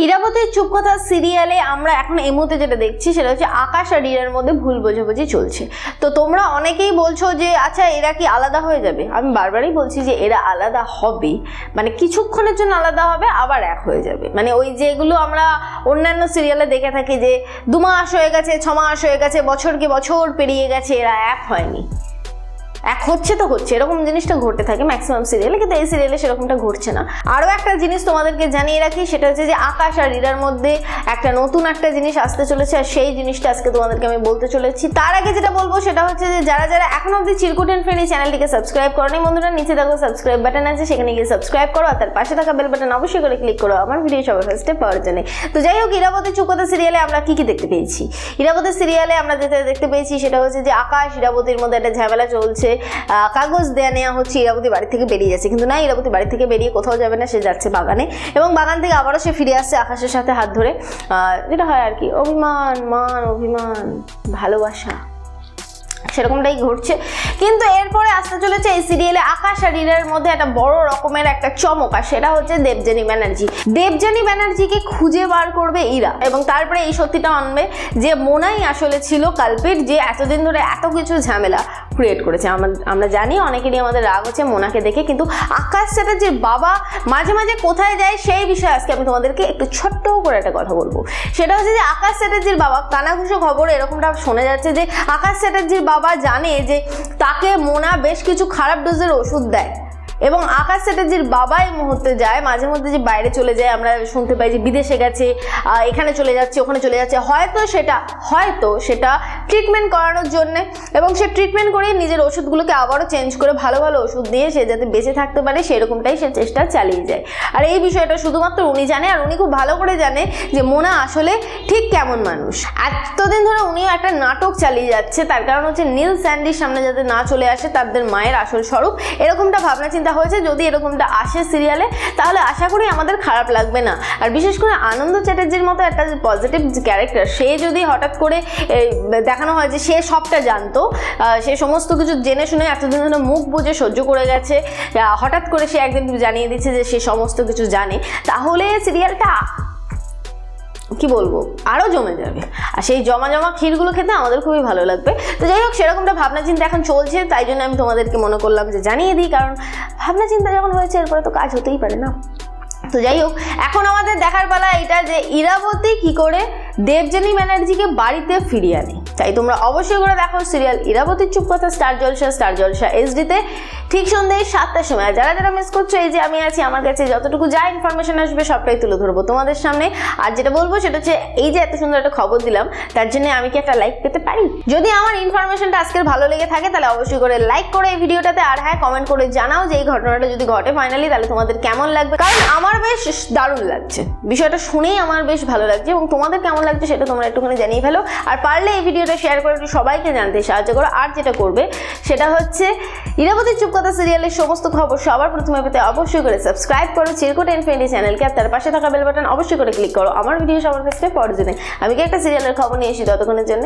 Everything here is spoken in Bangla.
ইরাবতীর চুপকথা সিরিয়ালে আমরা এখন এই মুহূর্তে যেটা দেখছি সেটা হচ্ছে আকাশ আর ইরার মধ্যে ভুল বোঝাবুঝি চলছে। তো তোমরা অনেকেই বলছো যে আচ্ছা এরা কি আলাদা হয়ে যাবে। আমি বারবারই বলছি যে এরা আলাদা হবে, মানে কিছুক্ষণের জন্য আলাদা হবে আবার এক হয়ে যাবে। মানে ওই যেগুলো আমরা অন্যান্য সিরিয়ালে দেখে থাকি যে 2 মাস হয়ে গেছে, 6 মাস হয়ে গেছে, বছর কি বছর পেরিয়ে গেছে, এরা এক হয়নি। এক হচ্ছে তো হচ্ছে, এরকম জিনিসটা ঘটে থাকে ম্যাক্সিমাম সিরিয়ালে, কিন্তু এই সিরিয়ালে সেরকমটা ঘটছে না। আরও একটা জিনিস তোমাদেরকে জানিয়ে রাখি, সেটা হচ্ছে যে আকাশ আর ইরার মধ্যে একটা নতুন একটা জিনিস আসতে চলেছে, আর সেই জিনিসটা আজকে তোমাদেরকে আমি বলতে চলেছি। তার আগে যেটা বলবো সেটা হচ্ছে যে যারা যারা এখন অব্দি চিরকুট এন্ড ফ্রেন্ড এই চ্যানেলটিকে সাবস্ক্রাইব করোনি বন্ধুরা, নিচে দেখো সাবস্ক্রাইব বাটন আছে, সেখানে গিয়ে সাবস্ক্রাইব করো, আর তার পাশে থাকা বেল বাটন অবশ্যই করে ক্লিক করো আমার ভিডিও সবার ফার্স্টে পাওয়ার জন্য। তো যাই হোক, ইরাবতীর চুপকথা সিরিয়ালে আমরা কি কি দেখতে পেয়েছি? ইরাবতীর সিরিয়ালে আমরা যেটা দেখতে পেয়েছি সেটা হচ্ছে যে আকাশ ইরাবতীর মধ্যে একটা ঝামেলা চলছে, কাগজ দেয়া নেওয়া হচ্ছে, ইরাবতী বাড়ি থেকে বেরিয়ে যাচ্ছে, কিন্তু না, ইরাবতী বাড়ি থেকে বেরিয়ে কোথাও যাবে না, সে যাচ্ছে বাগানে, এবং বাগান থেকে আবারও সে ফিরে আসছে আকাশের সাথে হাত ধরে, যেটা হয় আর কি, অভিমান, মান, অভিমান, ভালোবাসা, সেরকমটাই ঘটছে। কিন্তু এরপরে আসতে চলেছে এই সিরিয়ালে আকাশ আর ইরার মধ্যে একটা বড় রকমের একটা চমক, আর সেটা হচ্ছে দেবযানী ব্যানার্জি। দেবযানী ব্যানার্জিকে খুঁজে বার করবে ইরা, এবং তারপরে এই সত্যিটা আনবে যে মোনাই আসলে ছিল কালপিট, যে এতদিন ধরে এত কিছু ঝামেলা ক্রিয়েট করেছে। আমরা জানি অনেকেরই আমাদের রাগ হচ্ছে মোনাকে দেখে, কিন্তু আকাশ চ্যাটার্জির বাবা মাঝে মাঝে কোথায় যায় সেই বিষয়ে আজকে আমি তোমাদেরকে একটু ছোট্ট করে একটা কথা বলবো। সেটা হচ্ছে যে আকাশ চ্যাটার্জির বাবা, কানাঘুষো খবর এরকমটা শোনা যাচ্ছে যে আকাশ চ্যাটার্জির বাবা জানে যে তাকে মোনা বেশ কিছু খারাপ ডোজের ওষুধ দেয়, এবং আকাশ চ্যাটার্জির বাবা এই মুহূর্তে যায় মাঝে মধ্যে, যে বাইরে চলে যায়, আমরা শুনতে পাই যে বিদেশে গেছে, এখানে চলে যাচ্ছে, ওখানে চলে যাচ্ছে, হয়তো সেটা ট্রিটমেন্ট করানোর জন্যে, এবং সে ট্রিটমেন্ট করে নিজের ওষুধগুলোকে আবারও চেঞ্জ করে ভালো ভালো ওষুধ দিয়ে সে যাতে বেঁচে থাকতে পারে সেরকমটাই সে চেষ্টা চালিয়ে যায়। আর এই বিষয়টা শুধুমাত্র উনি জানে, আর উনি খুব ভালো করে জানে যে মোনা আসলে ঠিক কেমন মানুষ। এতদিন ধরে উনিও একটা নাটক চালিয়ে যাচ্ছে, তার কারণ হচ্ছে নীল স্যান্ডির সামনে যাতে না চলে আসে তাদের মায়ের আসল স্বরূপ, এরকমটা ভাবনা চিন্তা হয়েছে। যদি এরকমটা আসে সিরিয়ালে তাহলে আশা করি আমাদের খারাপ লাগবে না। আর বিশেষ করে আনন্দ চ্যাটার্জির মতো একটা পজিটিভ ক্যারেক্টার, সে যদি হঠাৎ করে দেখানো হয় যে সে সবটা জানতো, সে সমস্ত কিছু জেনে শুনে এতদিন ধরে মুখ বুঝে সহ্য করে গেছে, হঠাৎ করে সে একদিন জানিয়ে দিচ্ছে যে সে সমস্ত কিছু জানে, তাহলে সিরিয়ালটা কি বলবো আরো জমে যাবে, আর সেই জমা ক্ষীরগুলো খেতে আমাদের খুবই ভালো লাগবে। তো যাই হোক, সেরকমটা ভাবনা চিন্তা এখন চলছে, তাই জন্য আমি তোমাদেরকে মনে করলাম যে জানিয়ে দিই, কারণ ভাবনা চিন্তা যখন হয়েছে এরপরে তো কাজ হতেই পারে না। তো যাই হোক, এখন আমাদের দেখার পালা এটা যে ইরাবতী কি করে দেবযানী ব্যানার্জিকে বাড়িতে ফিরিয়ে আনে। তাই তোমরা অবশ্যই করে দেখো সিরিয়াল ইরাবতীর চুপকথা স্টার জলসা এইচডিতে ঠিক সন্ধ্যে 7টার সময়। যারা যারা মিস করছো, এই যে আমি আছি, আমার কাছে যতটুকু যা ইনফরমেশন আসবে সবটাই তুলে ধরবো তোমাদের সামনে। আর যেটা বলবো সেটা হচ্ছে, এই যে এত সুন্দর একটা খবর দিলাম তার জন্য আমি কি একটা লাইক পেতে পারি? যদি আমার ইনফরমেশনটা আজকের ভালো লেগে থাকে তাহলে অবশ্যই করে লাইক করো এই ভিডিওটাতে, আর হ্যাঁ কমেন্ট করে জানাও যে এই ঘটনাটা যদি ঘটে ফাইনালি তাহলে তোমাদের কেমন লাগবে, কারণ আমার বেশ দারুণ লাগছে, বিষয়টা শুনেই আমার বেশ ভালো লাগছে, এবং তোমাদের কেমন লাগছে সেটা তোমরা একটুখানি জানিয়ে ফেলো। আর পারলে এই ভিডিওটা শেয়ার করে একটু সবাইকে জানতে সাহায্য করো। আর যেটা করবে সেটা হচ্ছে ইরাবতীর চুপকথা সিরিয়ালের সমস্ত খবর সবার প্রথমে পেতে অবশ্যই করে সাবস্ক্রাইব করো চিরকুট এন্ড ফ্রেন্ড চ্যানেলকে, আর তার পাশে থাকা বেল বাটন অবশ্যই করে ক্লিক করো আমার ভিডিও সবার ফার্স্টে পাওয়ার জন্য। আমি কি একটা সিরিয়ালের খবর নিয়ে এসেছি ততক্ষণের জন্য।